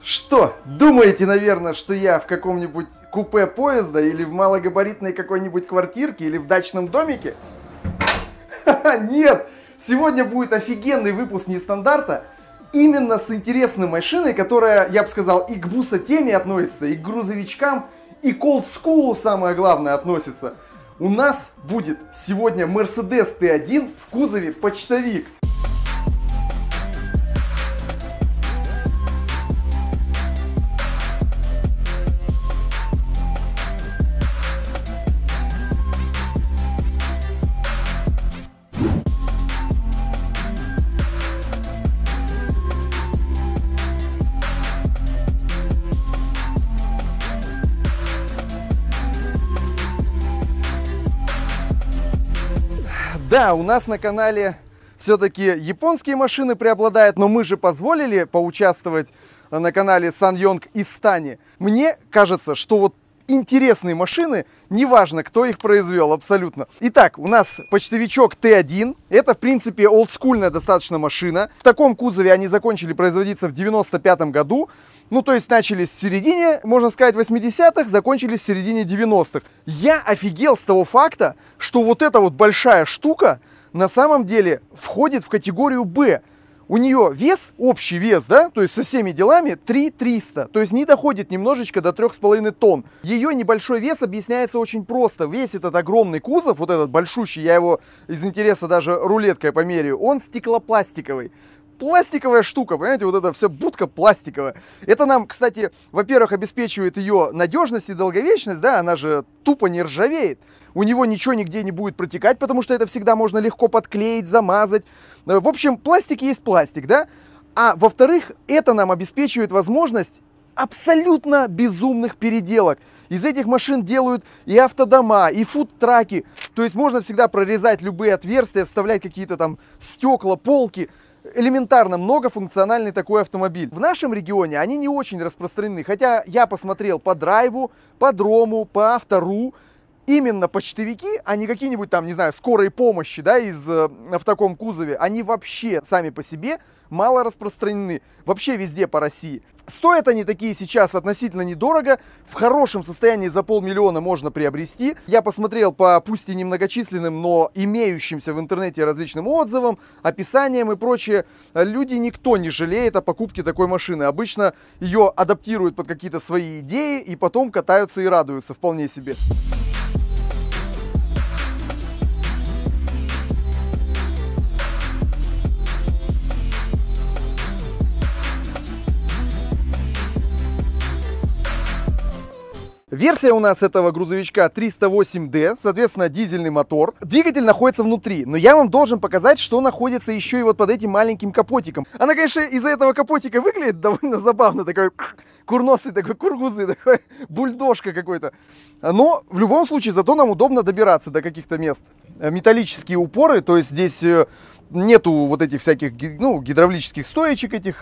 Что, думаете, наверное, что я в каком-нибудь купе поезда или в малогабаритной какой-нибудь квартирке или в дачном домике? Нет! Сегодня будет офигенный выпуск нестандарта именно с интересной машиной, которая, я бы сказал, и к буса-теме относится, и к грузовичкам, и к олдскулу, самое главное, относится. У нас будет сегодня Mercedes T1 в кузове почтовик. Да, у нас на канале все-таки японские машины преобладают, но мы же позволили поучаствовать на канале SsanYong из Стани. Мне кажется, что вот интересные машины, неважно, кто их произвел, абсолютно. Итак, у нас почтовичок T1. Это, в принципе, олдскульная достаточно машина. В таком кузове они закончили производиться в 95-м году. Ну, то есть начались в середине, можно сказать, 80-х, закончились в середине 90-х. Я офигел с того факта, что вот эта вот большая штука на самом деле входит в категорию Б. У нее вес, общий вес, да, то есть со всеми делами 3300, то есть не доходит немножечко до 3,5 тонн. Ее небольшой вес объясняется очень просто. Весь этот огромный кузов, вот этот большущий, я его из интереса даже рулеткой померяю, он стеклопластиковый. Пластиковая штука, понимаете, вот эта вся будка пластиковая. Это нам, кстати, во-первых, обеспечивает ее надежность и долговечность, да, она же тупо не ржавеет. У него ничего нигде не будет протекать, потому что это всегда можно легко подклеить, замазать. В общем, пластик есть пластик, да. А во-вторых, это нам обеспечивает возможность абсолютно безумных переделок. Из этих машин делают и автодома, и фудтраки. То есть можно всегда прорезать любые отверстия, вставлять какие-то там стекла, полки. Элементарно многофункциональный такой автомобиль. В нашем регионе они не очень распространены, хотя я посмотрел по драйву, по дрому, по автору. Именно почтовики, а не какие-нибудь там, не знаю, скорой помощи, да, в таком кузове, они вообще сами по себе мало распространены. Вообще везде по России. Стоят они такие сейчас относительно недорого. В хорошем состоянии за 500 000 можно приобрести. Я посмотрел по пусть и немногочисленным, но имеющимся в интернете различным отзывам, описаниям и прочее. Люди, никто не жалеет о покупке такой машины. Обычно ее адаптируют под какие-то свои идеи и потом катаются и радуются вполне себе. Версия у нас этого грузовичка 308D, соответственно, дизельный мотор. Двигатель находится внутри, но я вам должен показать, что находится еще и вот под этим маленьким капотиком. Она, конечно, из-за этого капотика выглядит довольно забавно, такой курносый, такой кургузый, такой бульдожка какой-то. Но в любом случае, зато нам удобно добираться до каких-то мест. Металлические упоры, то есть здесь нету вот этих всяких, ну, гидравлических стоечек этих,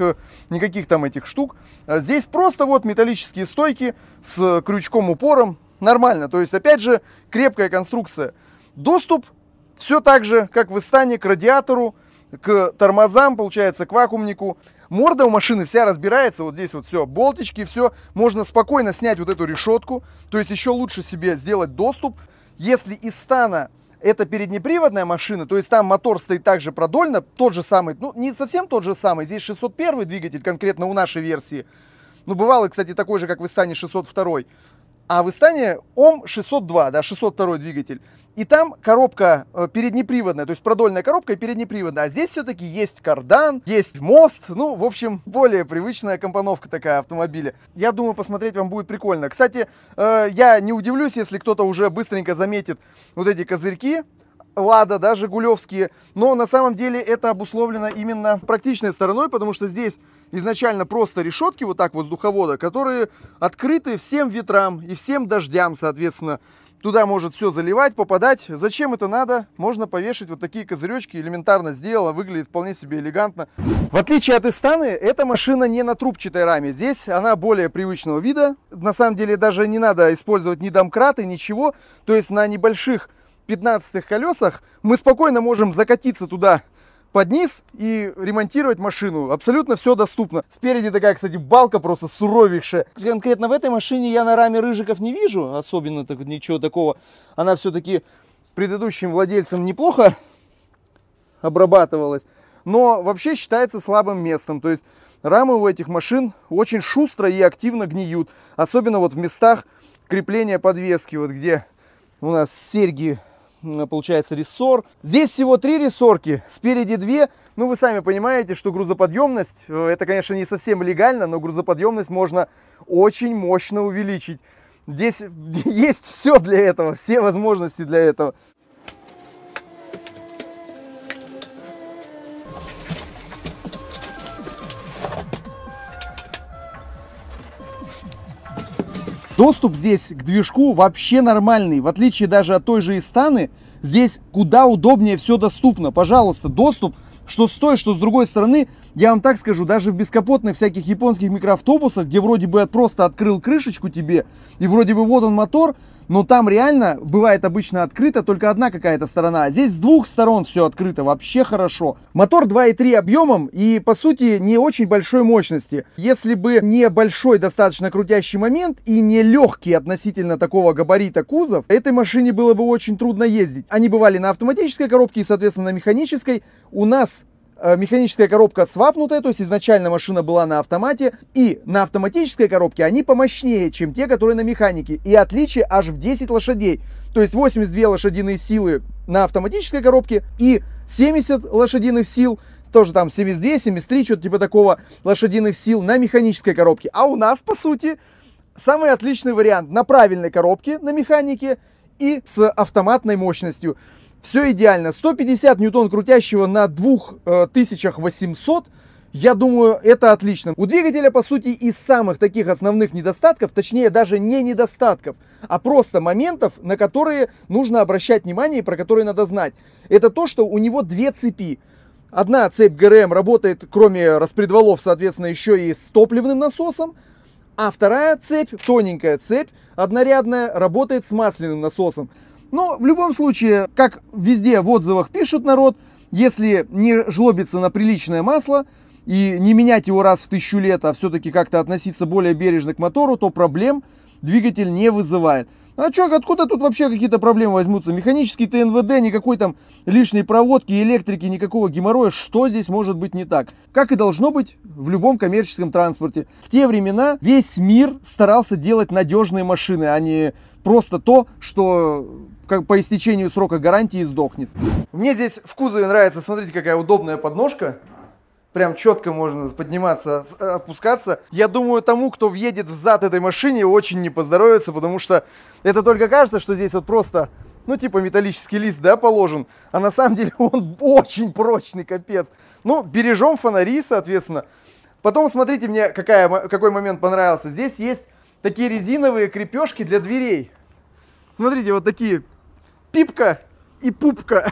никаких там этих штук. Здесь просто вот металлические стойки с крючком-упором. Нормально, то есть, опять же, крепкая конструкция. Доступ все так же, как в Истане, к радиатору, к тормозам, получается, к вакуумнику. Морда у машины вся разбирается, вот здесь вот все, болтички, все. Можно спокойно снять вот эту решетку, то есть еще лучше себе сделать доступ. Если из Стана это переднеприводная машина, то есть там мотор стоит также продольно, тот же самый, ну не совсем тот же самый, здесь 601 двигатель конкретно у нашей версии. Ну бывало, кстати, такой же, как в Истане 602. А в Истане ОМ 602, да, 602 двигатель. И там коробка переднеприводная, то есть продольная коробка и переднеприводная. А здесь все-таки есть кардан, есть мост. Ну, в общем, более привычная компоновка такая автомобиля. Я думаю, посмотреть вам будет прикольно. Кстати, я не удивлюсь, если кто-то уже быстренько заметит вот эти козырьки Лада, да, жигулевские. Но на самом деле это обусловлено именно практичной стороной, потому что здесь изначально просто решетки вот так воздуховода, которые открыты всем ветрам и всем дождям, соответственно. Туда может все заливать, попадать. Зачем это надо? Можно повешать вот такие козыречки. Элементарно сделано, выглядит вполне себе элегантно. В отличие от Истаны, эта машина не на трубчатой раме. Здесь она более привычного вида. На самом деле даже не надо использовать ни домкраты, ничего. То есть на небольших 15-х колесах мы спокойно можем закатиться туда под низ и ремонтировать машину. Абсолютно все доступно. Спереди такая, кстати, балка просто суровейшая. Конкретно в этой машине я на раме рыжиков не вижу, особенно так, ничего такого. Она все-таки предыдущим владельцем неплохо обрабатывалась, но вообще считается слабым местом. То есть рамы у этих машин очень шустро и активно гниют. Особенно вот в местах крепления подвески, вот где у нас серьги, получается, рессор. Здесь всего 3 рессорки, спереди 2. Ну, вы сами понимаете, что грузоподъемность, это, конечно, не совсем легально, но грузоподъемность можно очень мощно увеличить. Здесь есть все для этого, все возможности для этого. Доступ здесь к движку вообще нормальный, в отличие даже от той же Истаны, здесь куда удобнее все доступно. Пожалуйста, доступ, что с той, что с другой стороны, я вам так скажу, даже в бескапотных всяких японских микроавтобусах, где вроде бы просто открыл крышечку тебе, и вроде бы вот он мотор, но там реально бывает обычно открыта только одна какая-то сторона. А здесь с 2 сторон все открыто, вообще хорошо. Мотор 2.3 объемом и, по сути, не очень большой мощности. Если бы не большой достаточно крутящий момент и не легкий относительно такого габарита кузов, этой машине было бы очень трудно ездить. Они бывали на автоматической коробке и, соответственно, на механической. У нас механическая коробка свапнутая, то есть изначально машина была на автомате, и на автоматической коробке они помощнее, чем те, которые на механике, и отличие аж в 10 лошадей, то есть 82 лошадиные силы на автоматической коробке и 70 лошадиных сил, тоже там 72, 73, что-то типа такого лошадиных сил на механической коробке. А у нас, по сути, самый отличный вариант на правильной коробке на механике и с автоматной мощностью. Все идеально. 150 ньютон крутящего на 2800. Я думаю, это отлично. У двигателя, по сути, из самых таких основных недостатков, точнее даже не недостатков, а просто моментов, на которые нужно обращать внимание и про которые надо знать. Это то, что у него 2 цепи. Одна цепь ГРМ работает, кроме распредвалов, соответственно, еще и с топливным насосом. А вторая цепь, тоненькая цепь, однорядная, работает с масляным насосом. Но в любом случае, как везде в отзывах пишет народ, если не жлобиться на приличное масло и не менять его раз в 1000 лет, а все-таки как-то относиться более бережно к мотору, то проблем двигатель не вызывает. А что, откуда тут вообще какие-то проблемы возьмутся? Механический ТНВД, никакой там лишней проводки, электрики, никакого геморроя. Что здесь может быть не так? Как и должно быть в любом коммерческом транспорте. В те времена весь мир старался делать надежные машины, а не просто то, что как по истечению срока гарантии сдохнет. Мне здесь в кузове нравится, смотрите, какая удобная подножка. Прям четко можно подниматься, опускаться. Я думаю, тому, кто въедет в зад этой машине, очень не поздоровится, потому что это только кажется, что здесь вот просто, ну, типа металлический лист, да, положен. А на самом деле он очень прочный, капец. Ну, бережем фонари, соответственно. Потом, смотрите, мне какой момент понравился. Здесь есть такие резиновые крепежки для дверей. Смотрите, вот такие. Пипка и пупка.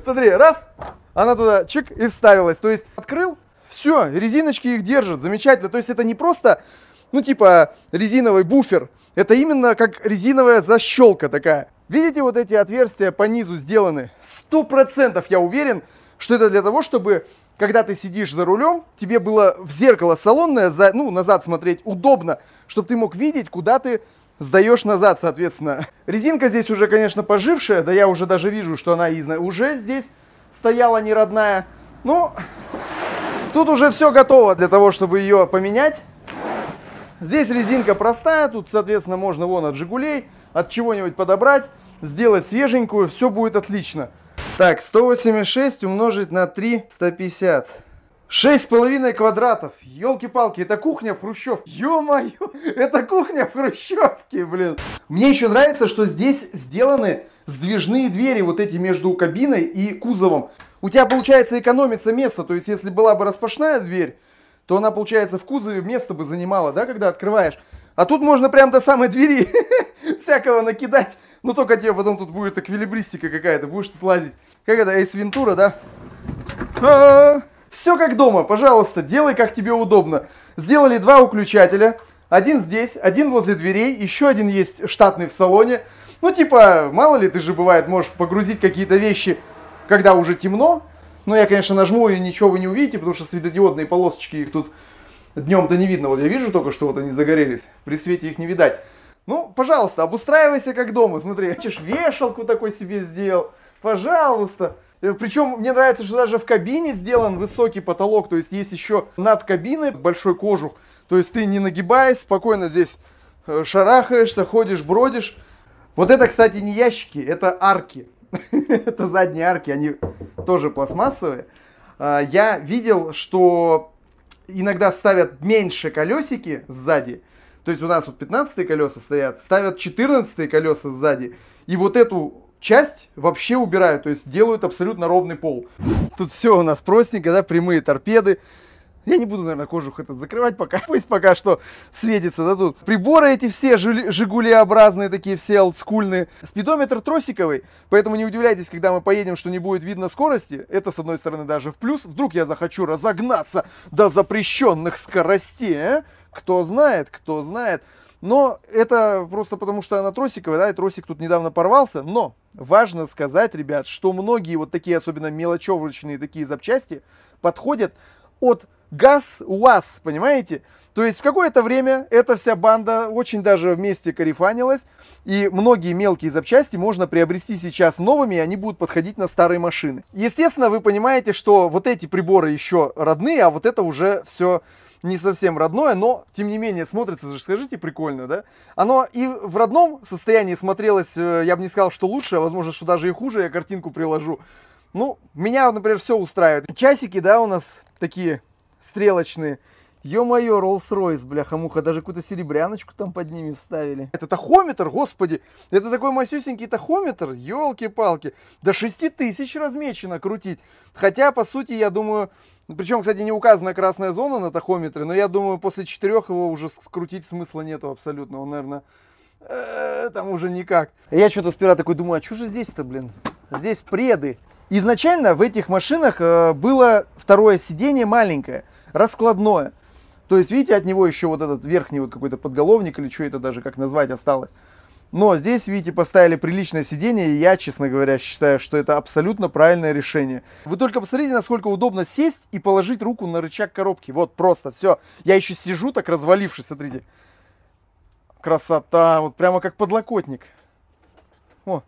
Смотри, раз, она туда чик и вставилась. То есть открыл, все, резиночки их держат, замечательно. То есть это не просто, ну типа резиновый буфер, это именно как резиновая защелка такая. Видите, вот эти отверстия по низу сделаны? 100% я уверен, что это для того, чтобы, когда ты сидишь за рулем, тебе было в зеркало салонное, ну, назад смотреть удобно, чтобы ты мог видеть, куда ты сдаешь назад, соответственно. Резинка здесь уже, конечно, пожившая, да я уже даже вижу, что она уже здесь стояла не родная. Ну, тут уже все готово для того, чтобы ее поменять. Здесь резинка простая, тут, соответственно, можно вон от Жигулей, от чего-нибудь подобрать, сделать свеженькую, все будет отлично. Так, 186 умножить на 3, 150. 6,5 квадратов. Ёлки-палки, это кухня в Хрущевке. Ё-моё, это кухня в Хрущевке, блин. Мне еще нравится, что здесь сделаны сдвижные двери, вот эти между кабиной и кузовом. У тебя, получается, экономится место. То есть, если была бы распашная дверь, то она, получается, в кузове место бы занимала, да, когда открываешь. А тут можно прям до самой двери всякого накидать. Но только тебе потом тут будет эквилибристика какая-то, будешь тут лазить. Как это, Эйс Вентура, да? Все как дома, пожалуйста, делай как тебе удобно. Сделали 2 выключателя. Один здесь, один возле дверей, еще один есть штатный в салоне. Ну, типа, мало ли, ты же бывает, можешь погрузить какие-то вещи, когда уже темно. Но я, конечно, нажму и ничего вы не увидите, потому что светодиодные полосочки, их тут днем-то не видно. Вот я вижу только, что вот они загорелись. При свете их не видать. Ну, пожалуйста, обустраивайся как дома. Смотри, хочешь, вешалку такой себе сделал. Пожалуйста. Причем мне нравится, что даже в кабине сделан высокий потолок. То есть есть еще над кабиной большой кожух. То есть ты не нагибаясь, спокойно здесь шарахаешься, ходишь, бродишь. Вот это, кстати, не ящики, это арки. Это задние арки, они тоже пластмассовые. Я видел, что иногда ставят меньше колесики сзади. То есть у нас вот 15-е колеса стоят, ставят 14-е колеса сзади. И вот эту часть вообще убирают, то есть делают абсолютно ровный пол. Тут все у нас простенько, да, прямые торпеды. Я не буду, наверное, кожух этот закрывать пока, пусть пока что светится, да, тут. Приборы эти все жигулеобразные, такие все олдскульные. Спидометр тросиковый, поэтому не удивляйтесь, когда мы поедем, что не будет видно скорости. Это, с одной стороны, даже в плюс. Вдруг я захочу разогнаться до запрещенных скоростей, а? Кто знает, кто знает. Но это просто потому, что она тросиковая, да, и тросик тут недавно порвался. Но важно сказать, ребят, что многие вот такие, особенно мелочевочные такие запчасти, подходят от ГАЗ-УАЗ, понимаете? То есть в какое-то время эта вся банда очень даже вместе корефанилась, и многие мелкие запчасти можно приобрести сейчас новыми, и они будут подходить на старые машины. Естественно, вы понимаете, что вот эти приборы еще родные, а вот это уже все не совсем родное, но тем не менее смотрится, скажите, прикольно, да? Оно и в родном состоянии смотрелось, я бы не сказал, что лучше, а возможно, что даже и хуже, я картинку приложу. Ну, меня, например, все устраивает. Часики, да, у нас такие стрелочные. Ё-моё, Rolls-Royce, бляха-муха, даже какую-то серебряночку там под ними вставили. Это тахометр, господи, это такой масюсенький тахометр, ёлки-палки. До 6000 размечено крутить. Хотя, по сути, я думаю, причем, кстати, не указана красная зона на тахометре, но я думаю, после 4 его уже скрутить смысла нету абсолютно. Он, наверное, там уже никак. Я что-то сперва такой думаю, а что же здесь-то, блин? Здесь преды. Изначально в этих машинах было второе сиденье маленькое, раскладное. То есть, видите, от него еще вот этот верхний вот какой-то подголовник, или что это даже, как назвать, осталось. Но здесь, видите, поставили приличное сиденье, и я, честно говоря, считаю, что это абсолютно правильное решение. Вы только посмотрите, насколько удобно сесть и положить руку на рычаг коробки. Вот, просто, все. Я еще сижу так, развалившись, смотрите. Красота, вот прямо как подлокотник. О.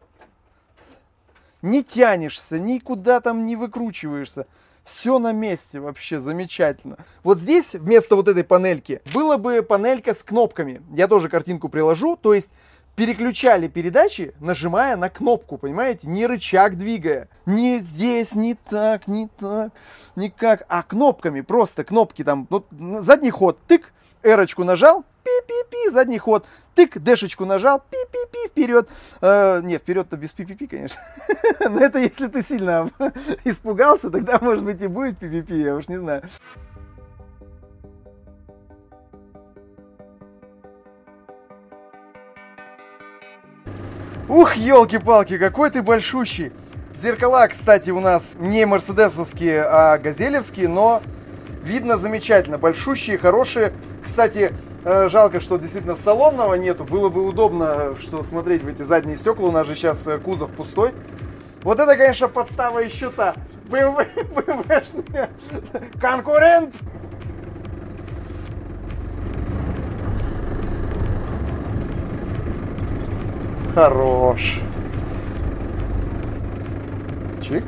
Не тянешься, никуда там не выкручиваешься. Все на месте, вообще замечательно. Вот здесь вместо вот этой панельки была бы панелька с кнопками. Я тоже картинку приложу. То есть переключали передачи, нажимая на кнопку, понимаете? Не рычаг двигая. Не здесь, не так, никак. А кнопками, просто кнопки там. Вот, задний ход, тык, эрочку нажал, пи-пи-пи, задний ход. Тык, дэшечку нажал, пи-пи-пи, вперед. Нет, вперед-то без пи-пи-пи, конечно. Но это если ты сильно испугался, тогда, может быть, и будет пи-пи-пи, я уж не знаю. Ух, елки-палки, какой ты большущий. Зеркала, кстати, у нас не мерседесовские, а газелевские, но видно замечательно. Большущие, хорошие. Кстати, жалко, что действительно салонного нету. Было бы удобно, что смотреть в эти задние стекла. У нас же сейчас кузов пустой. Вот это, конечно, подстава еще та. BMW-шная. Конкурент! Хорош. Чик.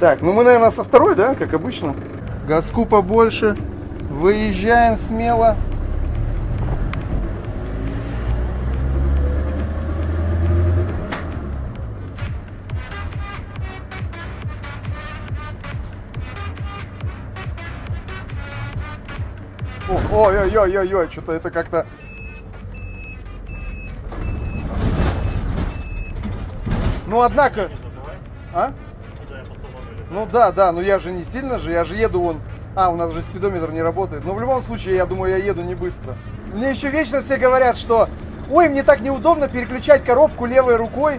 Так, ну мы, наверное, со второй, да, как обычно. Газку побольше. Выезжаем смело. Ой-ой-ой-ой-ой, что-то это как-то... Ну, однако... А? Ну да, но я же не сильно же, я же еду вон... А, у нас же спидометр не работает. Но в любом случае, я думаю, я еду не быстро. Мне еще вечно все говорят, что... Ой, мне так неудобно переключать коробку левой рукой.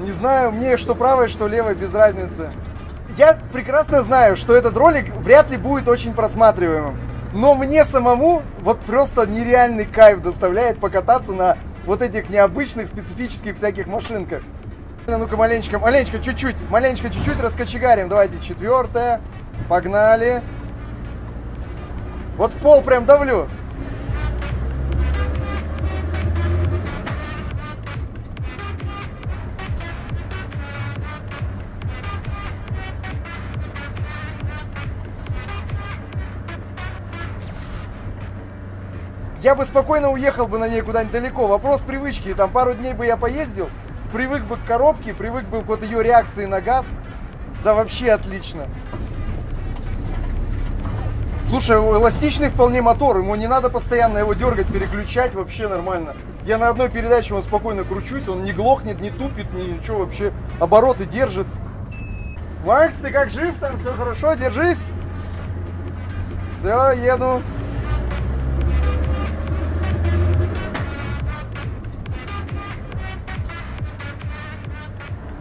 Не знаю, мне что правой, что левой, без разницы. Я прекрасно знаю, что этот ролик вряд ли будет очень просматриваемым. Но мне самому вот просто нереальный кайф доставляет покататься на вот этих необычных специфических всяких машинках. Ну-ка, маленечко чуть-чуть раскочегарим. Давайте, 4-я. Погнали. Вот в пол прям давлю. Я бы спокойно уехал бы на ней куда-нибудь далеко. Вопрос привычки. Там пару дней бы я поездил, привык бы к коробке, привык бы к вот ее реакции на газ. Да вообще отлично. Слушай, эластичный вполне мотор, ему не надо постоянно его дергать, переключать, вообще нормально. Я на одной передаче он спокойно кручусь, он не глохнет, не тупит, ничего вообще, обороты держит. Макс, ты как, жив там, все хорошо, держись. Все, еду.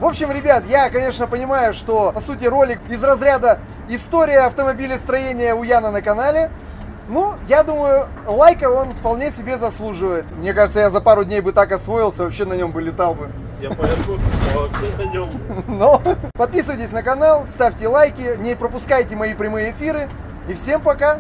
В общем, ребят, я, конечно, понимаю, что, по сути, ролик из разряда «История автомобилестроения у Яна на канале». Ну, я думаю, лайка он вполне себе заслуживает. Мне кажется, я за пару дней бы так освоился, вообще на нем бы летал бы. Я по Иркутску, вообще на нем. Но подписывайтесь на канал, ставьте лайки, не пропускайте мои прямые эфиры. И всем пока!